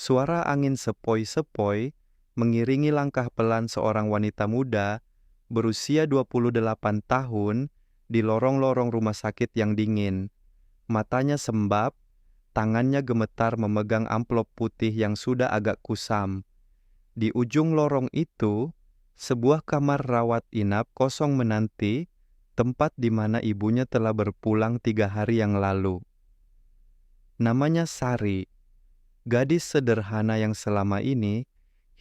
Suara angin sepoi-sepoi mengiringi langkah pelan seorang wanita muda berusia 28 tahun di lorong-lorong rumah sakit yang dingin. Matanya sembab, tangannya gemetar memegang amplop putih yang sudah agak kusam. Di ujung lorong itu, sebuah kamar rawat inap kosong menanti, tempat di mana ibunya telah berpulang 3 hari yang lalu. Namanya Sari, gadis sederhana yang selama ini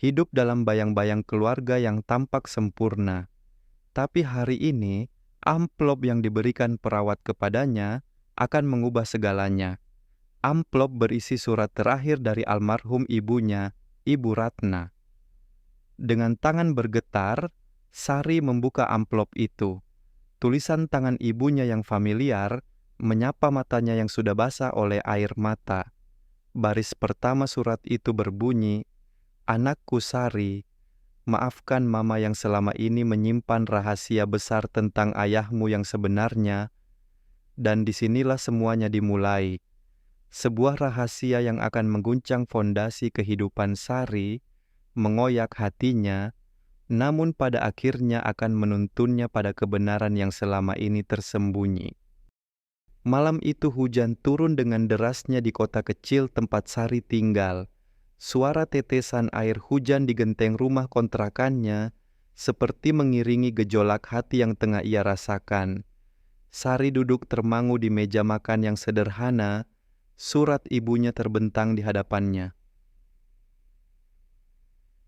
hidup dalam bayang-bayang keluarga yang tampak sempurna. Tapi hari ini, amplop yang diberikan perawat kepadanya akan mengubah segalanya. Amplop berisi surat terakhir dari almarhum ibunya, Ibu Ratna. Dengan tangan bergetar, Sari membuka amplop itu. Tulisan tangan ibunya yang familiar menyapa matanya yang sudah basah oleh air mata. Baris pertama surat itu berbunyi, "Anakku Sari, maafkan mama yang selama ini menyimpan rahasia besar tentang ayahmu yang sebenarnya, dan disinilah semuanya dimulai. Sebuah rahasia yang akan mengguncang fondasi kehidupan Sari, mengoyak hatinya, namun pada akhirnya akan menuntunnya pada kebenaran yang selama ini tersembunyi." Malam itu hujan turun dengan derasnya di kota kecil tempat Sari tinggal. Suara tetesan air hujan di genteng rumah kontrakannya seperti mengiringi gejolak hati yang tengah ia rasakan. Sari duduk termangu di meja makan yang sederhana, surat ibunya terbentang di hadapannya.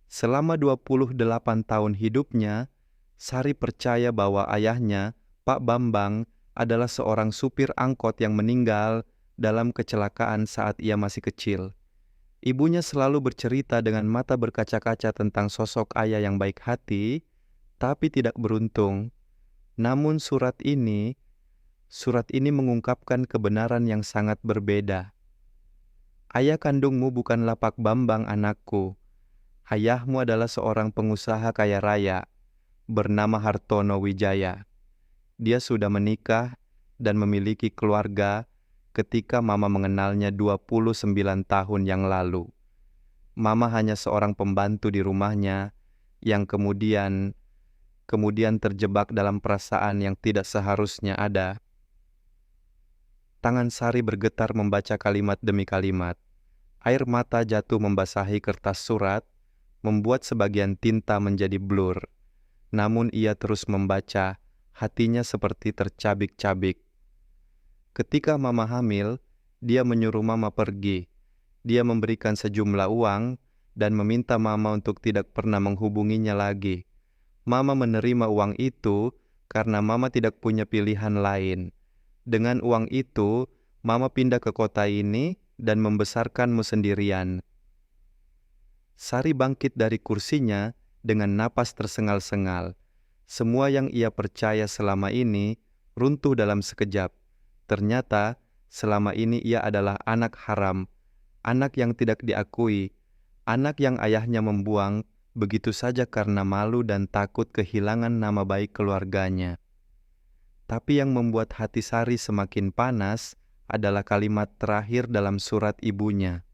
Selama 28 tahun hidupnya, Sari percaya bahwa ayahnya, Pak Bambang, adalah seorang supir angkot yang meninggal dalam kecelakaan saat ia masih kecil. Ibunya selalu bercerita dengan mata berkaca-kaca tentang sosok ayah yang baik hati, tapi tidak beruntung. Namun surat ini mengungkapkan kebenaran yang sangat berbeda. Ayah kandungmu bukanlah Pak Bambang, anakku. Ayahmu adalah seorang pengusaha kaya raya, bernama Hartono Wijaya. Dia sudah menikah dan memiliki keluarga ketika Mama mengenalnya 29 tahun yang lalu. Mama hanya seorang pembantu di rumahnya yang kemudian terjebak dalam perasaan yang tidak seharusnya ada. Tangan Sari bergetar membaca kalimat demi kalimat. Air mata jatuh membasahi kertas surat, membuat sebagian tinta menjadi blur. Namun ia terus membaca, hatinya seperti tercabik-cabik. Ketika Mama hamil, dia menyuruh Mama pergi. Dia memberikan sejumlah uang dan meminta Mama untuk tidak pernah menghubunginya lagi. Mama menerima uang itu karena Mama tidak punya pilihan lain. Dengan uang itu, Mama pindah ke kota ini dan membesarkanmu sendirian. Sari bangkit dari kursinya dengan napas tersengal-sengal. Semua yang ia percaya selama ini runtuh dalam sekejap. Ternyata selama ini ia adalah anak haram, anak yang tidak diakui, anak yang ayahnya membuang begitu saja karena malu dan takut kehilangan nama baik keluarganya. Tapi yang membuat hati Sari semakin panas adalah kalimat terakhir dalam surat ibunya.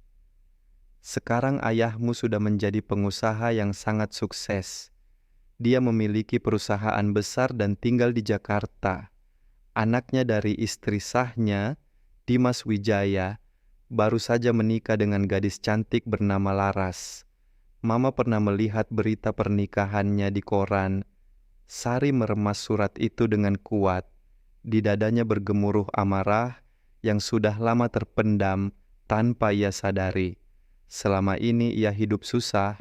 Sekarang ayahmu sudah menjadi pengusaha yang sangat sukses. Dia memiliki perusahaan besar dan tinggal di Jakarta. Anaknya dari istri sahnya, Dimas Wijaya, baru saja menikah dengan gadis cantik bernama Laras. Mama pernah melihat berita pernikahannya di koran. Sari meremas surat itu dengan kuat. Di dadanya bergemuruh amarah yang sudah lama terpendam tanpa ia sadari. Selama ini ia hidup susah,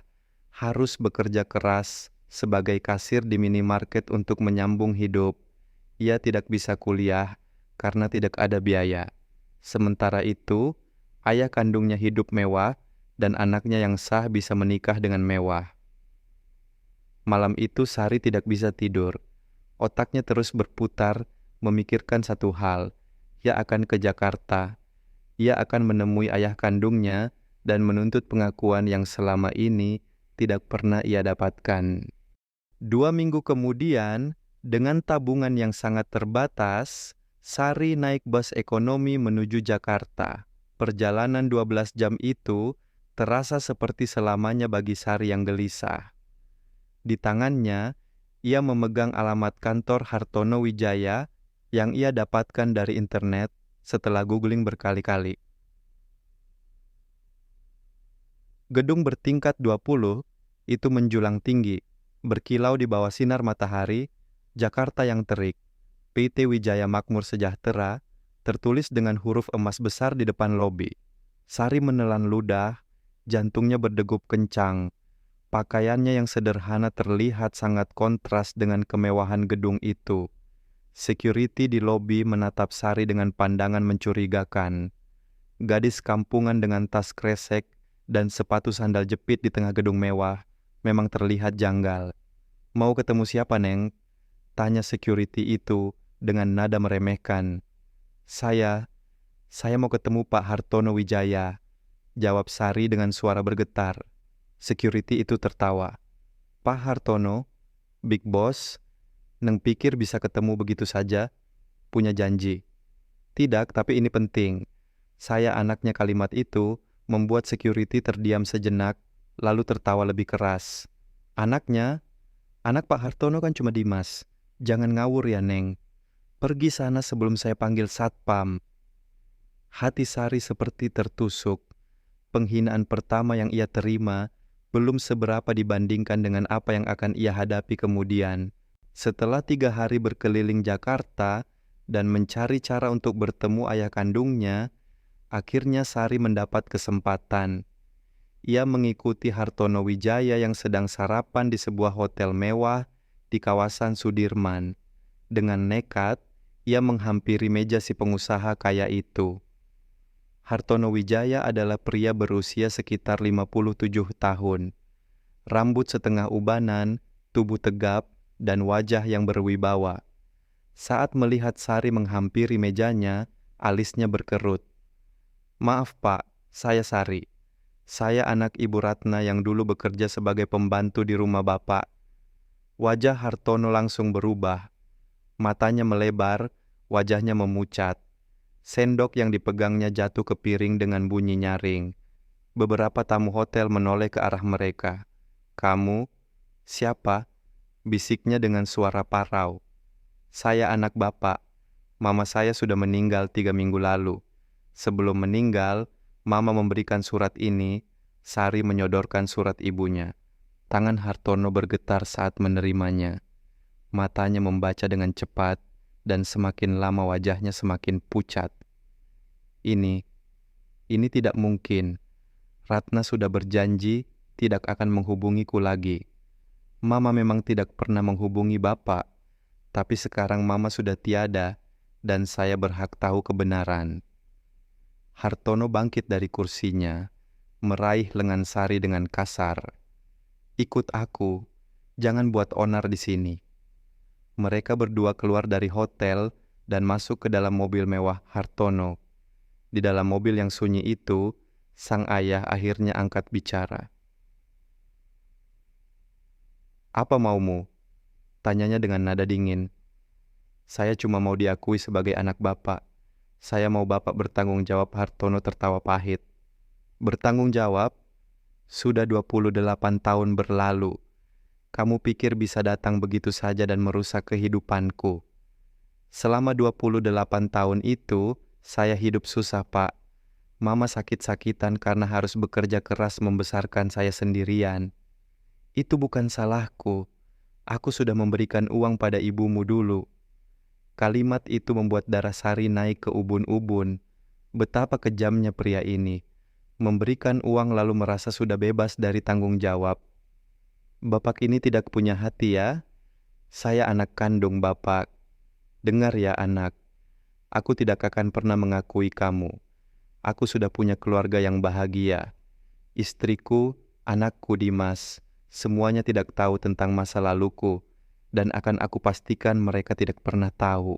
harus bekerja keras sebagai kasir di minimarket untuk menyambung hidup. Ia tidak bisa kuliah karena tidak ada biaya. Sementara itu, ayah kandungnya hidup mewah dan anaknya yang sah bisa menikah dengan mewah. Malam itu Sari tidak bisa tidur. Otaknya terus berputar memikirkan satu hal. Ia akan ke Jakarta. Ia akan menemui ayah kandungnya dan menuntut pengakuan yang selama ini tidak pernah ia dapatkan. 2 minggu kemudian, dengan tabungan yang sangat terbatas, Sari naik bus ekonomi menuju Jakarta. Perjalanan 12 jam itu terasa seperti selamanya bagi Sari yang gelisah. Di tangannya, ia memegang alamat kantor Hartono Wijaya yang ia dapatkan dari internet setelah googling berkali-kali. Gedung bertingkat 20 itu menjulang tinggi, berkilau di bawah sinar matahari, Jakarta yang terik. PT Wijaya Makmur Sejahtera tertulis dengan huruf emas besar di depan lobi. Sari menelan ludah, jantungnya berdegup kencang. Pakaiannya yang sederhana terlihat sangat kontras dengan kemewahan gedung itu. Security di lobi menatap Sari dengan pandangan mencurigakan. Gadis kampungan dengan tas kresek dan sepatu sandal jepit di tengah gedung mewah memang terlihat janggal. "Mau ketemu siapa, Neng?" tanya security itu dengan nada meremehkan. Saya mau ketemu Pak Hartono Wijaya," jawab Sari dengan suara bergetar. Security itu tertawa. "Pak Hartono, Big Boss, Neng pikir bisa ketemu begitu saja? Punya janji?" "Tidak, tapi ini penting." Saya anaknya. Kalimat itu membuat security terdiam sejenak, lalu tertawa lebih keras. "Anaknya? Anak Pak Hartono kan cuma Dimas. Jangan ngawur ya, Neng. Pergi sana sebelum saya panggil satpam." Hati Sari seperti tertusuk. Penghinaan pertama yang ia terima belum seberapa dibandingkan dengan apa yang akan ia hadapi kemudian. Setelah 3 hari berkeliling Jakarta dan mencari cara untuk bertemu ayah kandungnya, akhirnya Sari mendapat kesempatan. Ia mengikuti Hartono Wijaya yang sedang sarapan di sebuah hotel mewah di kawasan Sudirman. Dengan nekat, ia menghampiri meja si pengusaha kaya itu. Hartono Wijaya adalah pria berusia sekitar 57 tahun. Rambut setengah ubanan, tubuh tegap, dan wajah yang berwibawa. Saat melihat Sari menghampiri mejanya, alisnya berkerut. "Maaf Pak, saya Sari. Saya anak Ibu Ratna yang dulu bekerja sebagai pembantu di rumah Bapak." Wajah Hartono langsung berubah. Matanya melebar, wajahnya memucat. Sendok yang dipegangnya jatuh ke piring dengan bunyi nyaring. Beberapa tamu hotel menoleh ke arah mereka. "Kamu? Siapa?" bisiknya dengan suara parau. "Saya anak Bapak. Mama saya sudah meninggal 3 minggu lalu. Sebelum meninggal, Mama memberikan surat ini." Sari menyodorkan surat ibunya. Tangan Hartono bergetar saat menerimanya. Matanya membaca dengan cepat, dan semakin lama wajahnya semakin pucat. Ini tidak mungkin. Ratna sudah berjanji tidak akan menghubungiku lagi. Mama memang tidak pernah menghubungi Bapak, tapi sekarang Mama sudah tiada, dan saya berhak tahu kebenaran." Hartono bangkit dari kursinya, meraih lengan Sari dengan kasar. "Ikut aku, jangan buat onar di sini." Mereka berdua keluar dari hotel dan masuk ke dalam mobil mewah Hartono. Di dalam mobil yang sunyi itu, sang ayah akhirnya angkat bicara. "Apa maumu?" tanyanya dengan nada dingin. "Saya cuma mau diakui sebagai anak Bapak. Saya mau Bapak bertanggung jawab." Hartono tertawa pahit. "Bertanggung jawab? Sudah 28 tahun berlalu. Kamu pikir bisa datang begitu saja dan merusak kehidupanku? Selama 28 tahun itu, saya hidup susah, Pak. Mama sakit-sakitan karena harus bekerja keras membesarkan saya sendirian. Itu bukan salahku. Aku sudah memberikan uang pada ibumu dulu." Kalimat itu membuat darah Sari naik ke ubun-ubun. Betapa kejamnya pria ini. Memberikan uang lalu merasa sudah bebas dari tanggung jawab. "Bapak ini tidak punya hati ya? Saya anak kandung Bapak. Dengar ya anak, aku tidak akan pernah mengakui kamu. Aku sudah punya keluarga yang bahagia. Istriku, anakku Dimas, semuanya tidak tahu tentang masa laluku, dan akan aku pastikan mereka tidak pernah tahu."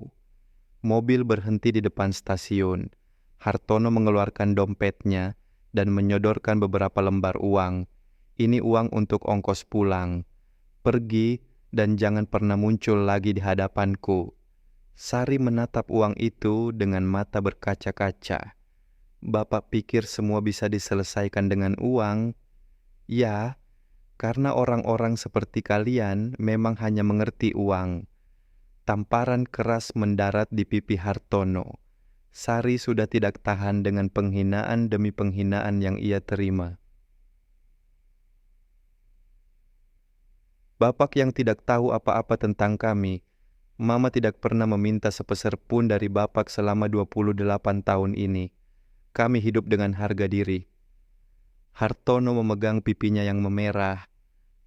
Mobil berhenti di depan stasiun. Hartono mengeluarkan dompetnya dan menyodorkan beberapa lembar uang. "Ini uang untuk ongkos pulang. Pergi dan jangan pernah muncul lagi di hadapanku." Sari menatap uang itu dengan mata berkaca-kaca. Bapak pikir semua bisa diselesaikan dengan uang? Ya, karena orang-orang seperti kalian memang hanya mengerti uang. Tamparan keras mendarat di pipi Hartono. Sari sudah tidak tahan dengan penghinaan demi penghinaan yang ia terima. Bapak yang tidak tahu apa-apa tentang kami, Mama tidak pernah meminta sepeser pun dari Bapak selama 28 tahun ini. Kami hidup dengan harga diri. Hartono memegang pipinya yang memerah,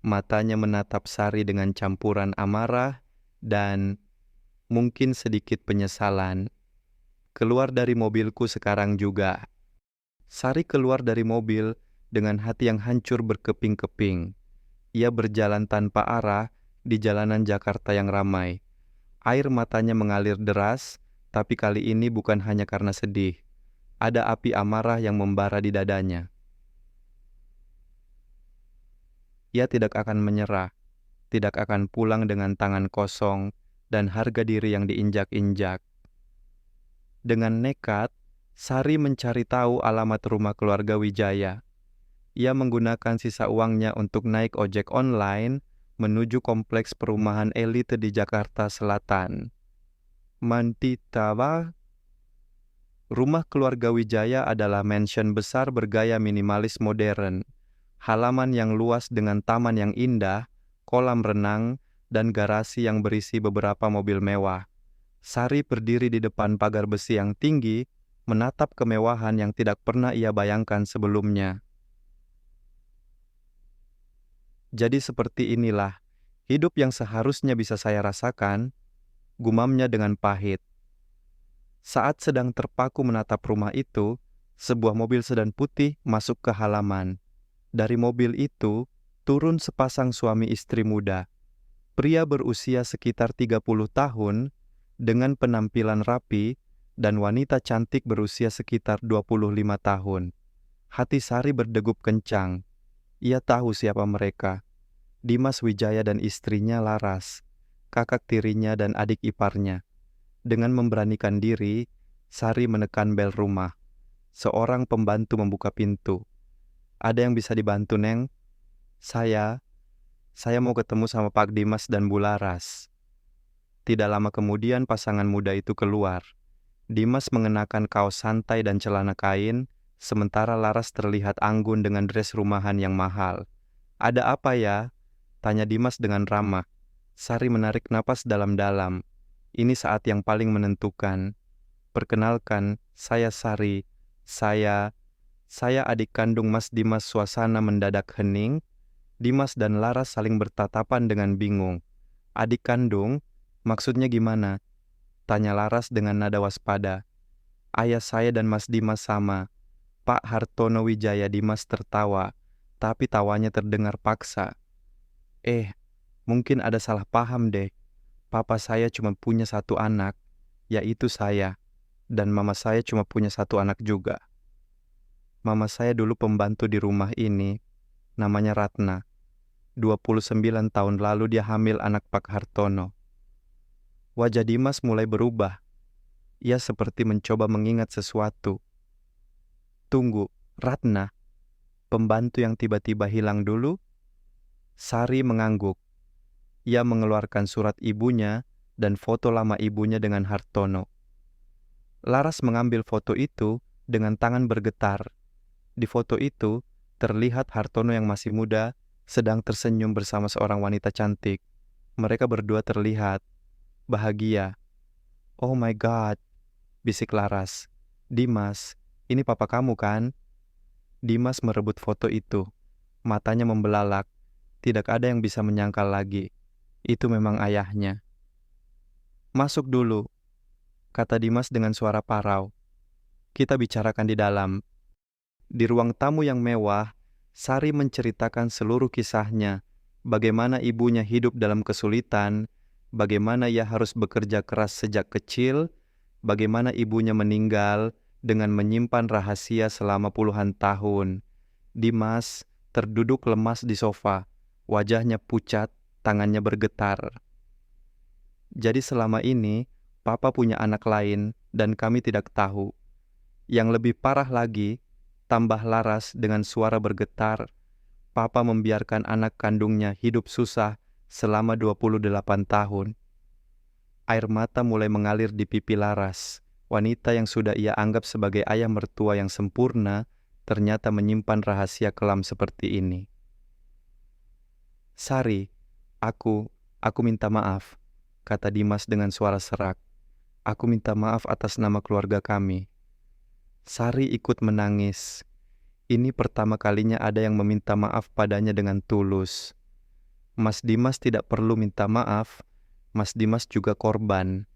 matanya menatap Sari dengan campuran amarah dan mungkin sedikit penyesalan. Keluar dari mobilku sekarang juga. Sari keluar dari mobil dengan hati yang hancur berkeping-keping. Ia berjalan tanpa arah di jalanan Jakarta yang ramai. Air matanya mengalir deras, tapi kali ini bukan hanya karena sedih. Ada api amarah yang membara di dadanya. Ia tidak akan menyerah, tidak akan pulang dengan tangan kosong dan harga diri yang diinjak-injak. Dengan nekat, Sari mencari tahu alamat rumah keluarga Wijaya. Ia menggunakan sisa uangnya untuk naik ojek online menuju kompleks perumahan elite di Jakarta Selatan. Mantitawa, rumah keluarga Wijaya adalah mansion besar bergaya minimalis modern. Halaman yang luas dengan taman yang indah, kolam renang, dan garasi yang berisi beberapa mobil mewah. Sari berdiri di depan pagar besi yang tinggi, menatap kemewahan yang tidak pernah ia bayangkan sebelumnya. Jadi seperti inilah hidup yang seharusnya bisa saya rasakan, gumamnya dengan pahit. Saat sedang terpaku menatap rumah itu, sebuah mobil sedan putih masuk ke halaman. Dari mobil itu, turun sepasang suami istri muda. Pria berusia sekitar 30 tahun, dengan penampilan rapi, dan wanita cantik berusia sekitar 25 tahun. Hati Sari berdegup kencang. Ia tahu siapa mereka. Dimas Wijaya dan istrinya Laras, kakak tirinya dan adik iparnya. Dengan memberanikan diri, Sari menekan bel rumah. Seorang pembantu membuka pintu. "Ada yang bisa dibantu, Neng?" Saya mau ketemu sama Pak Dimas dan Bu Laras." Tidak lama kemudian pasangan muda itu keluar. Dimas mengenakan kaos santai dan celana kain, sementara Laras terlihat anggun dengan dress rumahan yang mahal. "Ada apa ya?" tanya Dimas dengan ramah. Sari menarik napas dalam-dalam. Ini saat yang paling menentukan. "Perkenalkan, saya Sari. Saya adik kandung Mas Dimas." Suasana mendadak hening. Dimas dan Laras saling bertatapan dengan bingung. "Adik kandung? Maksudnya gimana?" tanya Laras dengan nada waspada. "Ayah saya dan Mas Dimas sama, Pak Hartono Wijaya." Dimas tertawa, tapi tawanya terdengar paksa. Mungkin ada salah paham deh. Papa saya cuma punya satu anak, yaitu saya. Dan mama saya cuma punya satu anak juga. Mama saya dulu pembantu di rumah ini, namanya Ratna. 29 tahun lalu dia hamil anak Pak Hartono." Wajah Dimas mulai berubah. Ia seperti mencoba mengingat sesuatu. "Tunggu, Ratna, pembantu yang tiba-tiba hilang dulu?" Sari mengangguk. Ia mengeluarkan surat ibunya dan foto lama ibunya dengan Hartono. Laras mengambil foto itu dengan tangan bergetar. Di foto itu, terlihat Hartono yang masih muda sedang tersenyum bersama seorang wanita cantik. Mereka berdua terlihat bahagia. "Oh my God," bisik Laras. "Dimas, ini papa kamu kan?" Dimas merebut foto itu. Matanya membelalak. Tidak ada yang bisa menyangkal lagi. Itu memang ayahnya. "Masuk dulu," kata Dimas dengan suara parau. "Kita bicarakan di dalam." Di ruang tamu yang mewah, Sari menceritakan seluruh kisahnya, bagaimana ibunya hidup dalam kesulitan, bagaimana ia harus bekerja keras sejak kecil, bagaimana ibunya meninggal dengan menyimpan rahasia selama puluhan tahun. Dimas terduduk lemas di sofa, wajahnya pucat, tangannya bergetar. "Jadi selama ini, Papa punya anak lain dan kami tidak tahu. Yang lebih parah lagi, tambah Laras dengan suara bergetar, Papa membiarkan anak kandungnya hidup susah selama 28 tahun. Air mata mulai mengalir di pipi Laras. Wanita yang sudah ia anggap sebagai ayah mertua yang sempurna, ternyata menyimpan rahasia kelam seperti ini. "Sari, aku minta maaf," kata Dimas dengan suara serak. "Aku minta maaf atas nama keluarga kami." Sari ikut menangis. Ini pertama kalinya ada yang meminta maaf padanya dengan tulus. Mas Dimas tidak perlu minta maaf. Mas Dimas juga korban.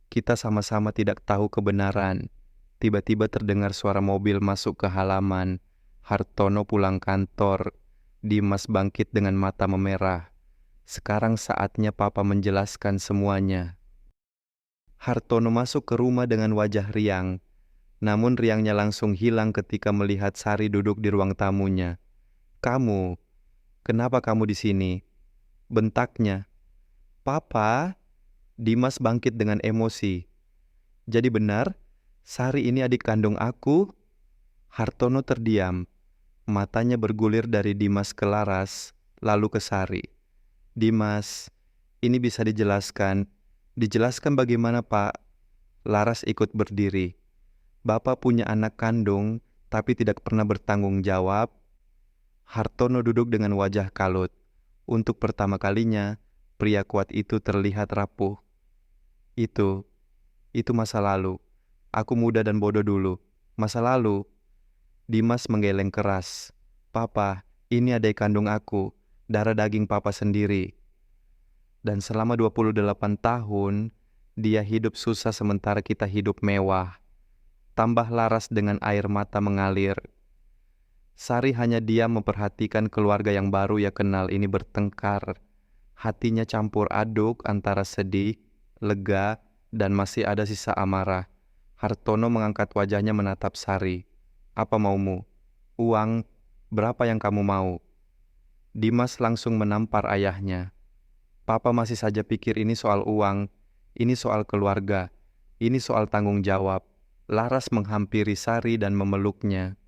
Kita sama-sama tidak tahu kebenaran. Tiba-tiba terdengar suara mobil masuk ke halaman. Hartono pulang kantor. Dimas bangkit dengan mata memerah. Sekarang saatnya Papa menjelaskan semuanya. Hartono masuk ke rumah dengan wajah riang. Namun riangnya langsung hilang ketika melihat Sari duduk di ruang tamunya. "Kamu, kenapa kamu di sini?" bentaknya. "Papa." Dimas bangkit dengan emosi. "Jadi benar, Sari ini adik kandung aku?" Hartono terdiam. Matanya bergulir dari Dimas ke Laras, lalu ke Sari. "Dimas, ini bisa dijelaskan. Dijelaskan bagaimana, Pak?" Laras ikut berdiri. "Bapak punya anak kandung, tapi tidak pernah bertanggung jawab." Hartono duduk dengan wajah kalut. Untuk pertama kalinya, pria kuat itu terlihat rapuh. Itu masa lalu. Aku muda dan bodoh dulu. Masa lalu." Dimas menggeleng keras. "Papa, ini adik kandung aku, darah daging Papa sendiri. Dan selama 28 tahun, dia hidup susah sementara kita hidup mewah." Tambah Laras dengan air mata mengalir. Sari hanya diam memperhatikan keluarga yang baru ia kenal ini bertengkar. Hatinya campur aduk antara sedih, lega, dan masih ada sisa amarah. Hartono mengangkat wajahnya menatap Sari. "Apa maumu? Uang, berapa yang kamu mau?" Dimas langsung menampar ayahnya. "Papa masih saja pikir ini soal uang, ini soal keluarga, ini soal tanggung jawab." Laras menghampiri Sari dan memeluknya.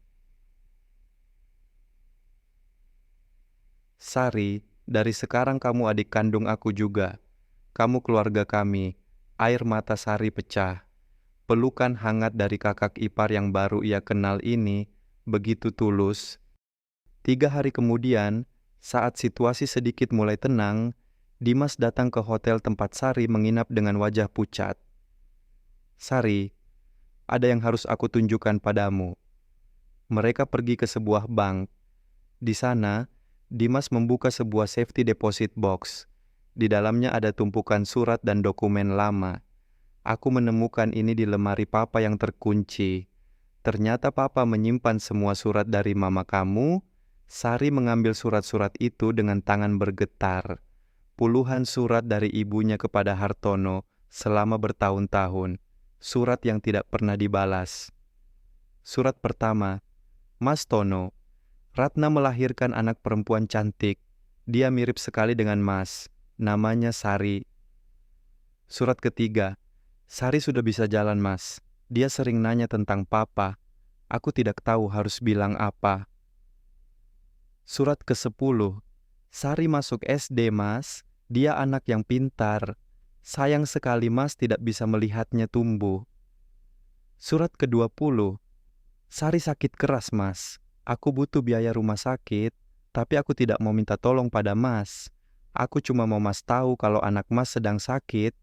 "Sari, dari sekarang kamu adik kandung aku juga. Kamu keluarga kami." Air mata Sari pecah. Pelukan hangat dari kakak ipar yang baru ia kenal ini begitu tulus. 3 hari kemudian, saat situasi sedikit mulai tenang, Dimas datang ke hotel tempat Sari menginap dengan wajah pucat. "Sari, ada yang harus aku tunjukkan padamu." Mereka pergi ke sebuah bank. Di sana, Dimas membuka sebuah safety deposit box. Di dalamnya ada tumpukan surat dan dokumen lama. "Aku menemukan ini di lemari Papa yang terkunci. Ternyata Papa menyimpan semua surat dari mama kamu." Sari mengambil surat-surat itu dengan tangan bergetar. Puluhan surat dari ibunya kepada Hartono selama bertahun-tahun. Surat yang tidak pernah dibalas. Surat pertama, "Mas Tono, Ratna melahirkan anak perempuan cantik. Dia mirip sekali dengan Mas. Namanya Sari." Surat ketiga, "Sari sudah bisa jalan, Mas. Dia sering nanya tentang Papa. Aku tidak tahu harus bilang apa." Surat ke-10, "Sari masuk SD, Mas. Dia anak yang pintar. Sayang sekali Mas tidak bisa melihatnya tumbuh." Surat ke-20, "Sari sakit keras, Mas. Aku butuh biaya rumah sakit, tapi aku tidak mau minta tolong pada Mas. Aku cuma mau Mas tahu kalau anak Mas sedang sakit."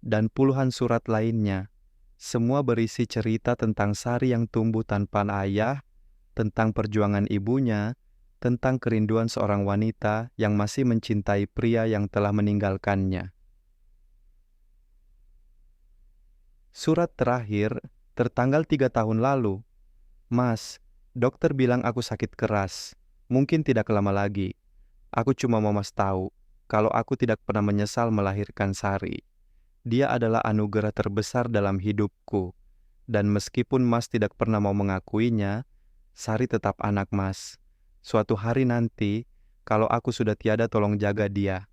Dan puluhan surat lainnya. Semua berisi cerita tentang Sari yang tumbuh tanpa ayah, tentang perjuangan ibunya, tentang kerinduan seorang wanita yang masih mencintai pria yang telah meninggalkannya. Surat terakhir tertanggal 3 tahun lalu. "Mas, dokter bilang aku sakit keras. Mungkin tidak lama lagi. Aku cuma mau Mas tahu kalau aku tidak pernah menyesal melahirkan Sari. Dia adalah anugerah terbesar dalam hidupku. Dan meskipun Mas tidak pernah mau mengakuinya, Sari tetap anak Mas. Suatu hari nanti, kalau aku sudah tiada, tolong jaga dia.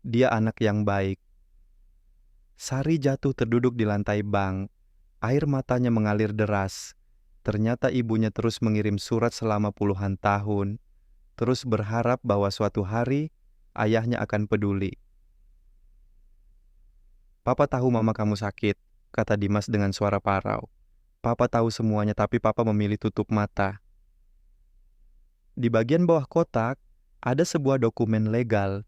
Dia anak yang baik." Sari jatuh terduduk di lantai bank. Air matanya mengalir deras. Ternyata ibunya terus mengirim surat selama puluhan tahun, terus berharap bahwa suatu hari ayahnya akan peduli. "Papa tahu mama kamu sakit," kata Dimas dengan suara parau. "Papa tahu semuanya, tapi papa memilih tutup mata." Di bagian bawah kotak, ada sebuah dokumen legal,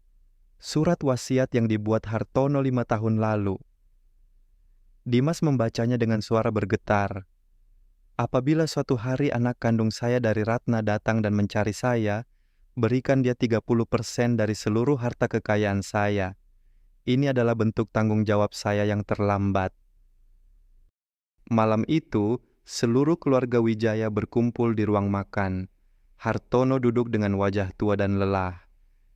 surat wasiat yang dibuat Hartono 5 tahun lalu. Dimas membacanya dengan suara bergetar. "Apabila suatu hari anak kandung saya dari Ratna datang dan mencari saya, berikan dia 30% dari seluruh harta kekayaan saya. Ini adalah bentuk tanggung jawab saya yang terlambat." Malam itu, seluruh keluarga Wijaya berkumpul di ruang makan. Hartono duduk dengan wajah tua dan lelah.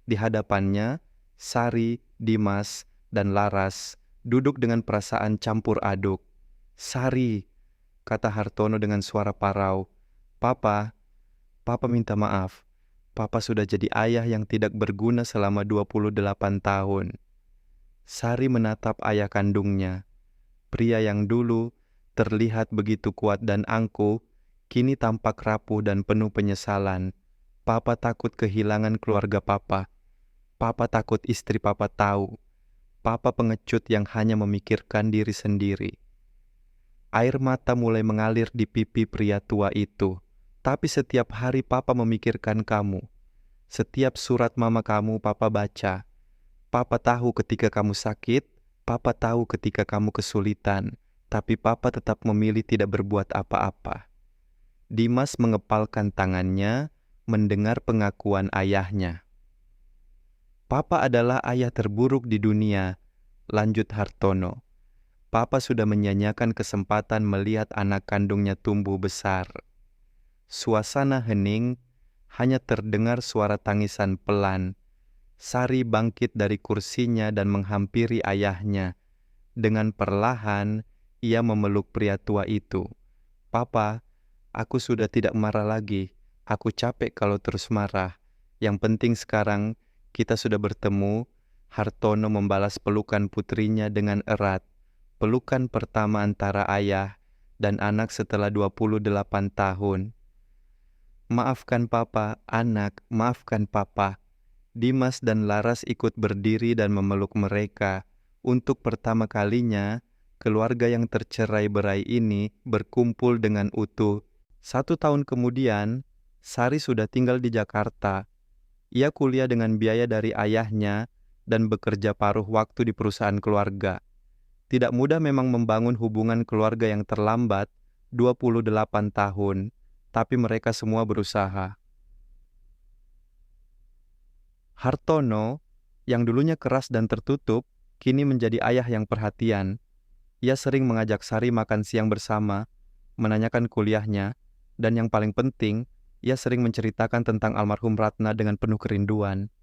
Di hadapannya, Sari, Dimas, dan Laras duduk dengan perasaan campur aduk. "Sari," kata Hartono dengan suara parau. Papa minta maaf. Papa sudah jadi ayah yang tidak berguna selama 28 tahun." Sari menatap ayah kandungnya. Pria yang dulu terlihat begitu kuat dan angkuh, kini tampak rapuh dan penuh penyesalan. "Papa takut kehilangan keluarga papa. Papa takut istri papa tahu. Papa pengecut yang hanya memikirkan diri sendiri." Air mata mulai mengalir di pipi pria tua itu. "Tapi setiap hari papa memikirkan kamu. Setiap surat mama kamu papa baca. Papa tahu ketika kamu sakit, papa tahu ketika kamu kesulitan, tapi papa tetap memilih tidak berbuat apa-apa." Dimas mengepalkan tangannya mendengar pengakuan ayahnya. "Papa adalah ayah terburuk di dunia," lanjut Hartono. "Papa sudah menyanyiakan kesempatan melihat anak kandungnya tumbuh besar." Suasana hening, hanya terdengar suara tangisan pelan. Sari bangkit dari kursinya dan menghampiri ayahnya. Dengan perlahan, ia memeluk pria tua itu. "Papa, aku sudah tidak marah lagi. Aku capek kalau terus marah. Yang penting sekarang kita sudah bertemu." Hartono membalas pelukan putrinya dengan erat. Pelukan pertama antara ayah dan anak setelah 28 tahun. "Maafkan papa, anak, maafkan papa." Dimas dan Laras ikut berdiri dan memeluk mereka. Untuk pertama kalinya, keluarga yang tercerai-berai ini berkumpul dengan utuh. 1 tahun kemudian, Sari sudah tinggal di Jakarta. Ia kuliah dengan biaya dari ayahnya dan bekerja paruh waktu di perusahaan keluarga. Tidak mudah memang membangun hubungan keluarga yang terlambat 28 tahun, tapi mereka semua berusaha. Hartono, yang dulunya keras dan tertutup, kini menjadi ayah yang perhatian. Ia sering mengajak Sari makan siang bersama, menanyakan kuliahnya, dan yang paling penting, ia sering menceritakan tentang almarhum Ratna dengan penuh kerinduan.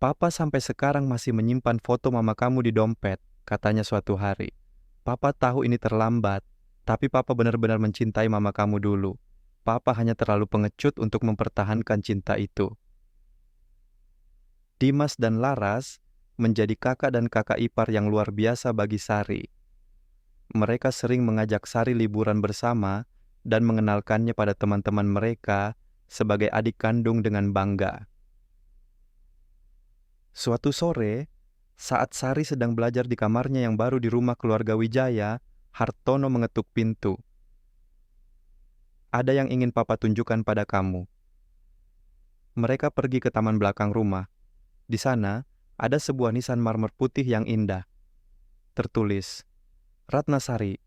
"Papa sampai sekarang masih menyimpan foto mama kamu di dompet," katanya suatu hari. "Papa tahu ini terlambat, tapi papa benar-benar mencintai mama kamu dulu. Papa hanya terlalu pengecut untuk mempertahankan cinta itu." Dimas dan Laras menjadi kakak dan kakak ipar yang luar biasa bagi Sari. Mereka sering mengajak Sari liburan bersama dan mengenalkannya pada teman-teman mereka sebagai adik kandung dengan bangga. Suatu sore, saat Sari sedang belajar di kamarnya yang baru di rumah keluarga Wijaya, Hartono mengetuk pintu. "Ada yang ingin papa tunjukkan pada kamu." Mereka pergi ke taman belakang rumah. Di sana, ada sebuah nisan marmer putih yang indah. Tertulis, "Ratna Sari,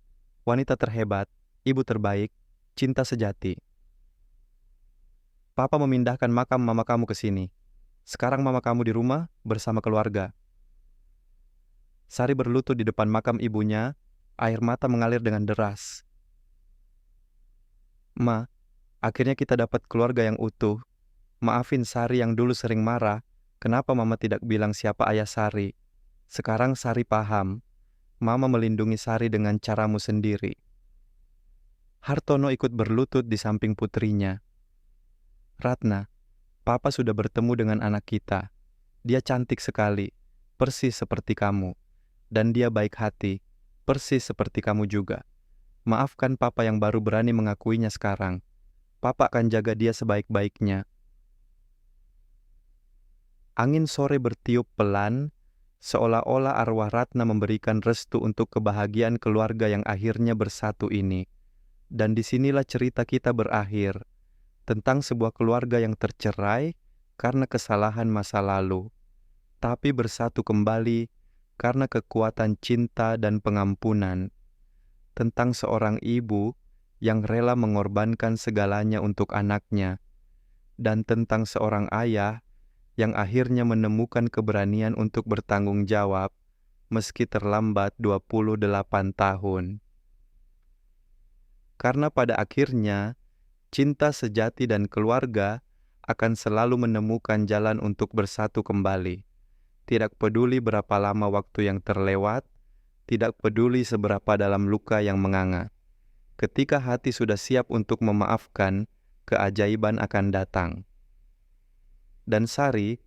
wanita terhebat, ibu terbaik, cinta sejati." "Papa memindahkan makam mama kamu ke sini. Sekarang mama kamu di rumah bersama keluarga." Sari berlutut di depan makam ibunya, air mata mengalir dengan deras. "Ma, akhirnya kita dapat keluarga yang utuh. Maafin Sari yang dulu sering marah, kenapa mama tidak bilang siapa ayah Sari. Sekarang Sari paham, mama melindungi Sari dengan caramu sendiri." Hartono ikut berlutut di samping putrinya. "Ratna, papa sudah bertemu dengan anak kita. Dia cantik sekali, persis seperti kamu. dan dia baik hati, persis seperti kamu juga. Maafkan papa yang baru berani mengakuinya sekarang. Papa akan jaga dia sebaik-baiknya. Angin sore bertiup pelan, seolah-olah arwah Ratna memberikan restu untuk kebahagiaan keluarga yang akhirnya bersatu ini. Dan disinilah cerita kita berakhir, tentang sebuah keluarga yang tercerai karena kesalahan masa lalu, tapi bersatu kembali karena kekuatan cinta dan pengampunan. Tentang seorang ibu yang rela mengorbankan segalanya untuk anaknya, dan tentang seorang ayah yang akhirnya menemukan keberanian untuk bertanggung jawab meski terlambat 28 tahun. Karena pada akhirnya, cinta sejati dan keluarga akan selalu menemukan jalan untuk bersatu kembali. Tidak peduli berapa lama waktu yang terlewat, tidak peduli seberapa dalam luka yang menganga. Ketika hati sudah siap untuk memaafkan, keajaiban akan datang. Dan Sari,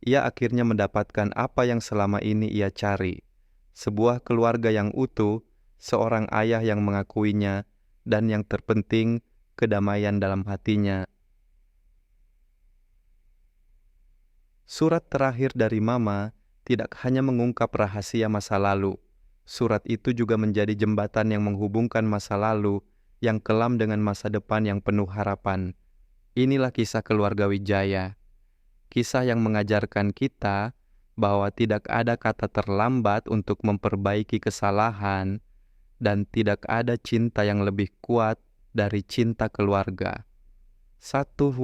ia akhirnya mendapatkan apa yang selama ini ia cari. Sebuah keluarga yang utuh, seorang ayah yang mengakuinya, dan yang terpenting, kedamaian dalam hatinya. Surat terakhir dari Mama tidak hanya mengungkap rahasia masa lalu. Surat itu juga menjadi jembatan yang menghubungkan masa lalu yang kelam dengan masa depan yang penuh harapan. Inilah kisah keluarga Wijaya. Kisah yang mengajarkan kita bahwa tidak ada kata terlambat untuk memperbaiki kesalahan dan tidak ada cinta yang lebih kuat dari cinta keluarga. Satu